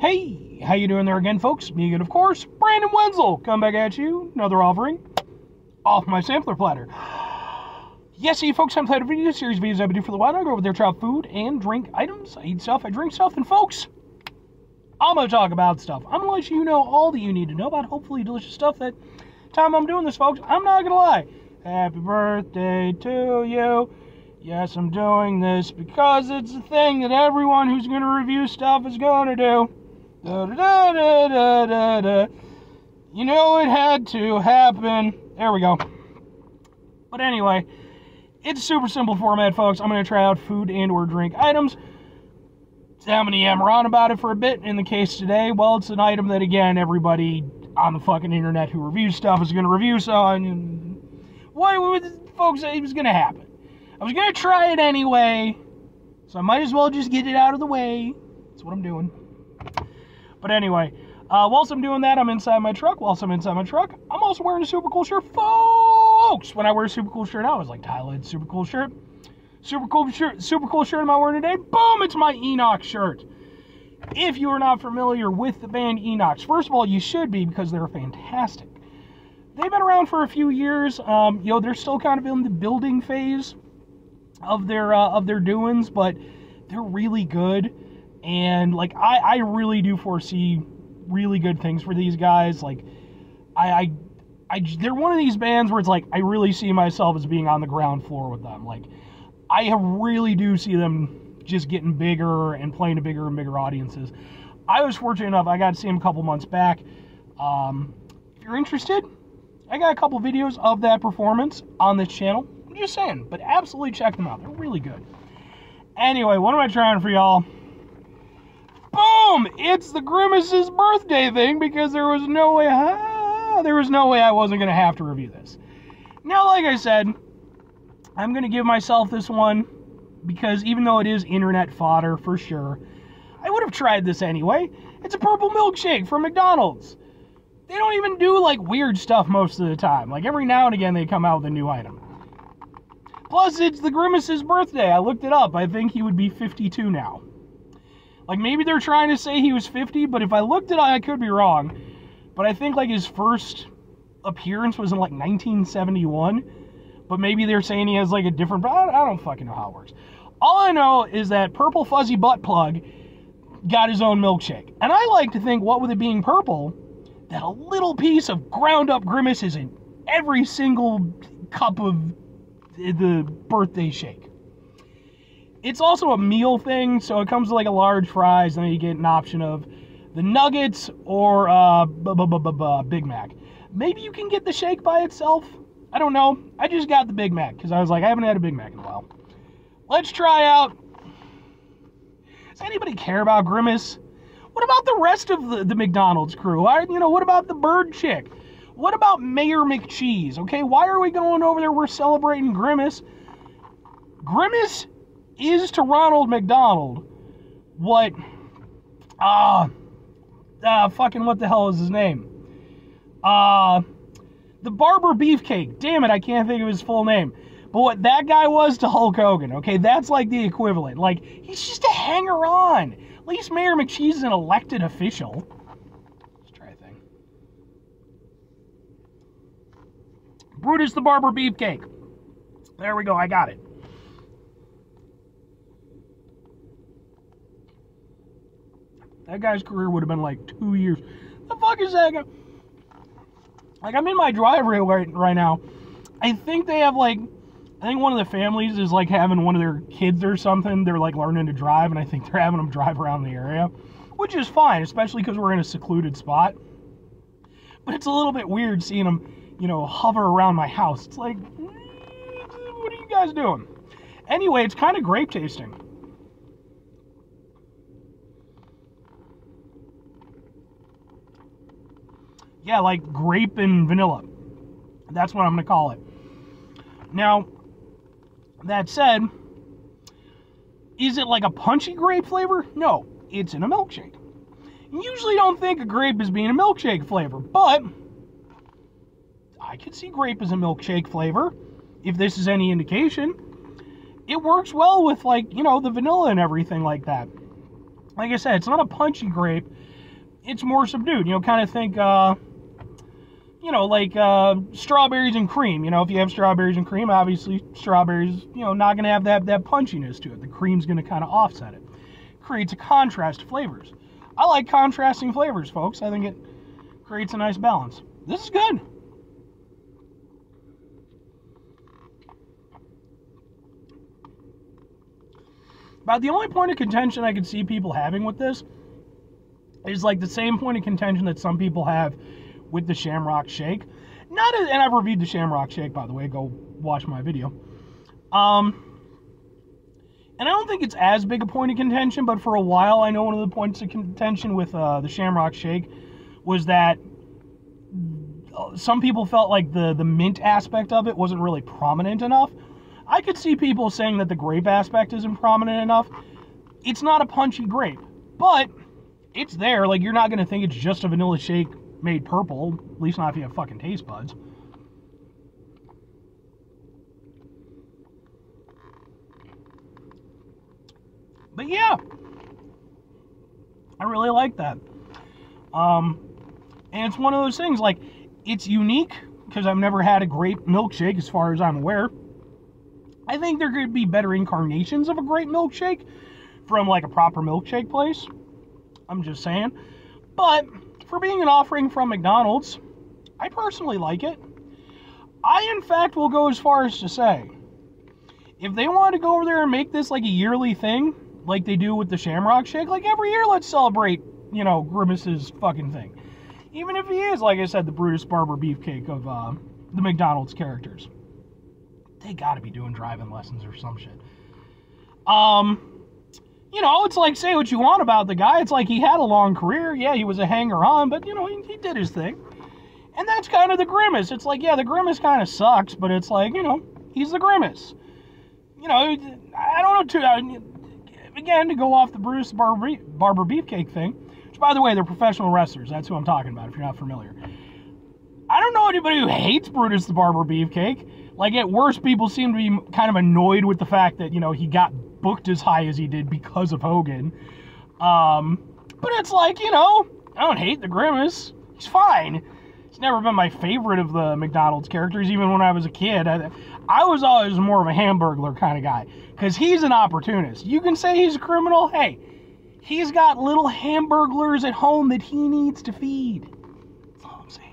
Hey, how you doing there again, folks? Me again, of course, Brandon Wenzel, come back at you, another offering off my sampler platter. Yes, hey folks, I'm Platter video series videos I do for the while. I go over there, try out food and drink items. I eat stuff, I drink stuff, and folks, I'm gonna talk about stuff. I'm gonna let you know all that you need to know about hopefully delicious stuff. That time I'm doing this, folks, I'm not gonna lie. Happy birthday to you. Yes, I'm doing this because it's a thing that everyone who's gonna review stuff is gonna do. Da, da, da, da, da, da, da. You know it had to happen. There we go. But anyway, it's a super simple format, folks. I'm going to try out food and or drink items. I'm going to yammer on about it for a bit. In the case today, well, it's an item that, again, everybody on the fucking internet who reviews stuff is going to review. So, folks, it was going to happen. I was going to try it anyway, so I might as well just get it out of the way. That's what I'm doing. But anyway, whilst I'm doing that, I'm inside my truck. Whilst I'm inside my truck, I'm also wearing a super cool shirt. Folks, when I wear a super cool shirt, I was like, Tyler, it's a super cool shirt. Super cool shirt am I wearing today? Boom, it's my Enoch shirt. If you are not familiar with the band Enoch, first of all, you should be because they're fantastic. They've been around for a few years. They're still kind of in the building phase of their doings, but they're really good. And, like, I really do foresee really good things for these guys. Like, they're one of these bands where it's like, I really see myself as being on the ground floor with them. Like, I really do see them just getting bigger and playing to bigger and bigger audiences. I was fortunate enough, I got to see them a couple months back. If you're interested, I got a couple videos of that performance on this channel. I'm just saying, but absolutely check them out. They're really good. Anyway, what am I trying for y'all? Boom! It's the Grimace's birthday thing because there was no way I wasn't going to have to review this. Now, like I said, I'm going to give myself this one because even though it is internet fodder for sure, I would have tried this anyway. It's a purple milkshake from McDonald's. They don't even do, like, weird stuff most of the time. Like, every now and again they come out with a new item. Plus, it's the Grimace's birthday. I looked it up. I think he would be 52 now. Like, maybe they're trying to say he was 50, but if I looked it up, I could be wrong. But I think, like, his first appearance was in, like, 1971. But maybe they're saying he has, like, a different... I don't fucking know how it works. All I know is that Purple Fuzzy Butt Plug got his own milkshake. And I like to think, what with it being purple, that a little piece of ground-up Grimace is in every single cup of the birthday shake. It's also a meal thing, so it comes with like a large fries, and then you get an option of the nuggets or Big Mac. Maybe you can get the shake by itself. I don't know. I just got the Big Mac because I was like, I haven't had a Big Mac in a while. Let's try out. Does anybody care about Grimace? What about the rest of the McDonald's crew? What about the bird chick? What about Mayor McCheese? Okay, why are we going over there? We're celebrating Grimace. Grimace is to Ronald McDonald what fucking what the hell is his name? The Barber Beefcake. Damn it, I can't think of his full name. But what that guy was to Hulk Hogan, okay, that's like the equivalent. Like, he's just a hanger-on. At least Mayor McCheese is an elected official. Let's try a thing. Brutus the Barber Beefcake. There we go, I got it. That guy's career would have been like 2 years. The fuck is that guy? Like, I'm in my driveway right now. I think they have, like, I think one of the families is, like, having one of their kids or something. They're, like, learning to drive, and I think they're having them drive around the area. Which is fine, especially because we're in a secluded spot. But it's a little bit weird seeing them, hover around my house. It's like, what are you guys doing? Anyway, it's kind of grape tasting. Yeah, like grape and vanilla. That's what I'm going to call it. Now, that said, is it like a punchy grape flavor? No, it's in a milkshake. You usually don't think of grape as being a milkshake flavor, but I could see grape as a milkshake flavor, if this is any indication. It works well with, like, the vanilla and everything like that. like I said, it's not a punchy grape. It's more subdued. You know, kind of think, you know, like strawberries and cream. You know, if you have strawberries and cream, obviously strawberries, you know, not going to have that punchiness to it. The cream's going to kind of offset it. Creates a contrast to flavors. I like contrasting flavors, folks. I think it creates a nice balance. This is good. About the only point of contention I could see people having with this is like the same point of contention that some people have with the Shamrock Shake. And I've reviewed the Shamrock Shake, by the way. Go watch my video. And I don't think it's as big a point of contention, but for a while, I know one of the points of contention with the Shamrock Shake was that some people felt like the mint aspect of it wasn't really prominent enough. I could see people saying that the grape aspect isn't prominent enough. It's not a punchy grape, but it's there. Like, you're not going to think it's just a vanilla shake made purple, at least not if you have fucking taste buds. But yeah, I really like that. And it's one of those things, like, it's unique because I've never had a grape milkshake as far as I'm aware. I think there could be better incarnations of a grape milkshake from like a proper milkshake place. I'm just saying. But for being an offering from McDonald's, I personally like it. I, in fact, will go as far as to say, if they want to go over there and make this like a yearly thing, like they do with the Shamrock Shake, like every year, let's celebrate, you know, Grimace's fucking thing. Even if he is, like I said, the Brutus Barber Beefcake of the McDonald's characters. They gotta be doing driving lessons or some shit. You know, it's like, say what you want about the guy. It's like he had a long career. Yeah, he was a hanger-on, but, you know, he did his thing. And that's kind of the Grimace. It's like, yeah, the Grimace kind of sucks, but it's like, you know, he's the Grimace. You know, I don't know, again, to go off the Brutus Barber Beefcake thing, which, by the way, they're professional wrestlers. That's who I'm talking about, if you're not familiar. I don't know anybody who hates Brutus the Barber Beefcake. Like, at worst, people seem to be kind of annoyed with the fact that, you know, he got booked as high as he did because of Hogan. But it's like, you know, I don't hate the Grimace. He's fine. He's never been my favorite of the McDonald's characters, even when I was a kid. I was always more of a Hamburglar kind of guy, because he's an opportunist. You can say he's a criminal. Hey, he's got little Hamburglars at home that he needs to feed. That's all I'm saying.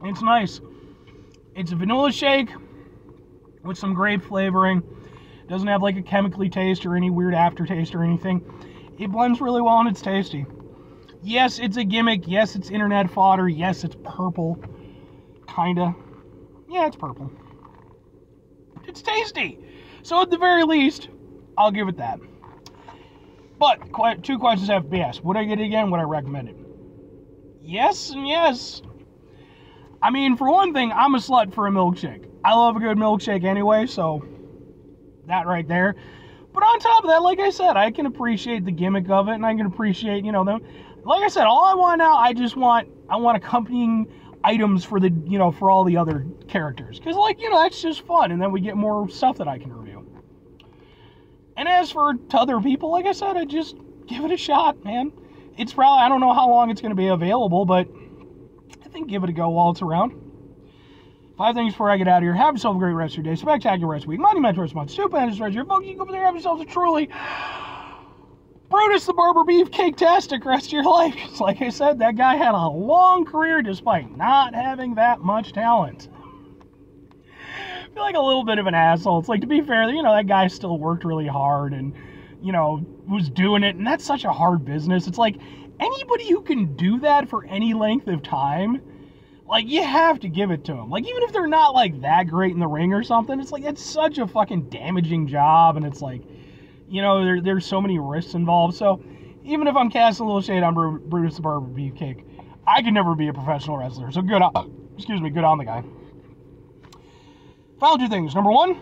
It's nice. It's a vanilla shake with some grape flavoring. Doesn't have like a chemically taste or any weird aftertaste or anything. It blends really well and it's tasty. Yes, it's a gimmick. Yes, it's internet fodder. Yes, it's purple. Kinda. Yeah, it's purple. It's tasty. So at the very least, I'll give it that. But two questions have to be asked. Would I get it again? Would I recommend it? Yes and yes. I mean, for one thing, I'm a slut for a milkshake. I love a good milkshake anyway, so that right there. But on top of that, like I said, I can appreciate the gimmick of it, and I can appreciate, you know, them. Like I said, all I want now, I want accompanying items for the, you know, for all the other characters. Because, like, you know, that's just fun, and then we get more stuff that I can review. And as for to other people, like I said, I just give it a shot, man. It's probably, I don't know how long it's going to be available, but I think give it a go while it's around. 5 things before I get out of here. Have yourself a great rest of your day. Spectacular rest of the week. Monumental rest of the month. Stupendous rest of your folks. You go over there, have yourselves a truly Brutus the Barber Beefcake-tastic rest of your life. Because like I said, that guy had a long career despite not having that much talent. I feel like a little bit of an asshole. It's like, to be fair, you know, that guy still worked really hard and, you know, was doing it. And that's such a hard business. It's like, anybody who can do that for any length of time, like, you have to give it to them. Like, even if they're not, like, that great in the ring or something, it's like, it's such a fucking damaging job, and it's like, you know, there's so many risks involved. So, even if I'm casting a little shade on Brutus the Barber Beefcake, I could never be a professional wrestler. So, good on, good on the guy. Final 2 things. Number 1,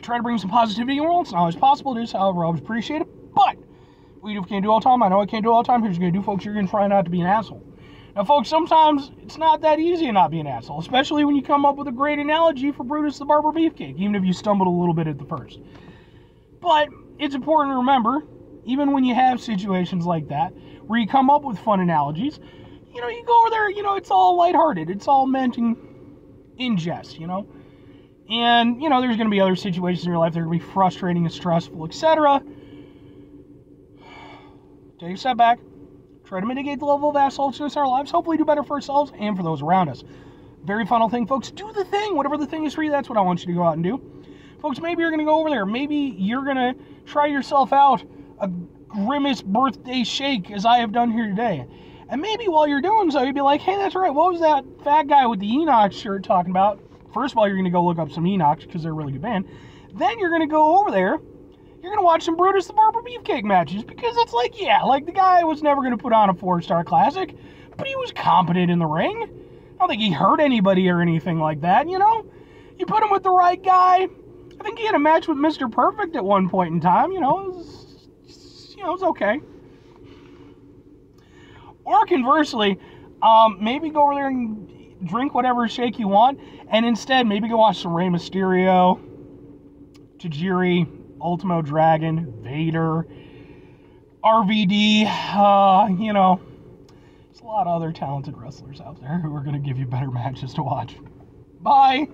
try to bring some positivity in the world. It's not always possible. It is, however, always appreciate it. But we can't do all the time. I know I can't do all the time. Here's what you're going to do, folks. You're going to try not to be an asshole. Now, folks, sometimes it's not that easy to not be an asshole, especially when you come up with a great analogy for Brutus the Barber Beefcake, even if you stumbled a little bit at the first. But it's important to remember, even when you have situations like that, where you come up with fun analogies, you know, you go over there, you know, it's all lighthearted. It's all meant in jest, you know. And, you know, there's going to be other situations in your life that are going to be frustrating and stressful, etc. Take a step back. Try to mitigate the level of assholeness in our lives. Hopefully do better for ourselves and for those around us. Very final thing, folks. Do the thing. Whatever the thing is for you, that's what I want you to go out and do. Folks, maybe you're going to go over there. Maybe you're going to try yourself out a Grimace birthday shake, as I have done here today. And maybe while you're doing so, you'd be like, hey, that's right. What was that fat guy with the Enoch shirt talking about? First of all, you're going to go look up some Enoch because they're a really good band. Then you're going to go over there. You're going to watch some Brutus the Barber Beefcake matches because it's like, yeah, like the guy was never going to put on a 4-star classic, but he was competent in the ring. I don't think he hurt anybody or anything like that, you know? You put him with the right guy. I think he had a match with Mr. Perfect at one point in time, you know? It was okay. Or conversely, maybe go over there and drink whatever shake you want, and instead maybe go watch some Rey Mysterio, Tajiri, Ultimo Dragon, Vader, RVD, you know, there's a lot of other talented wrestlers out there who are going to give you better matches to watch. Bye!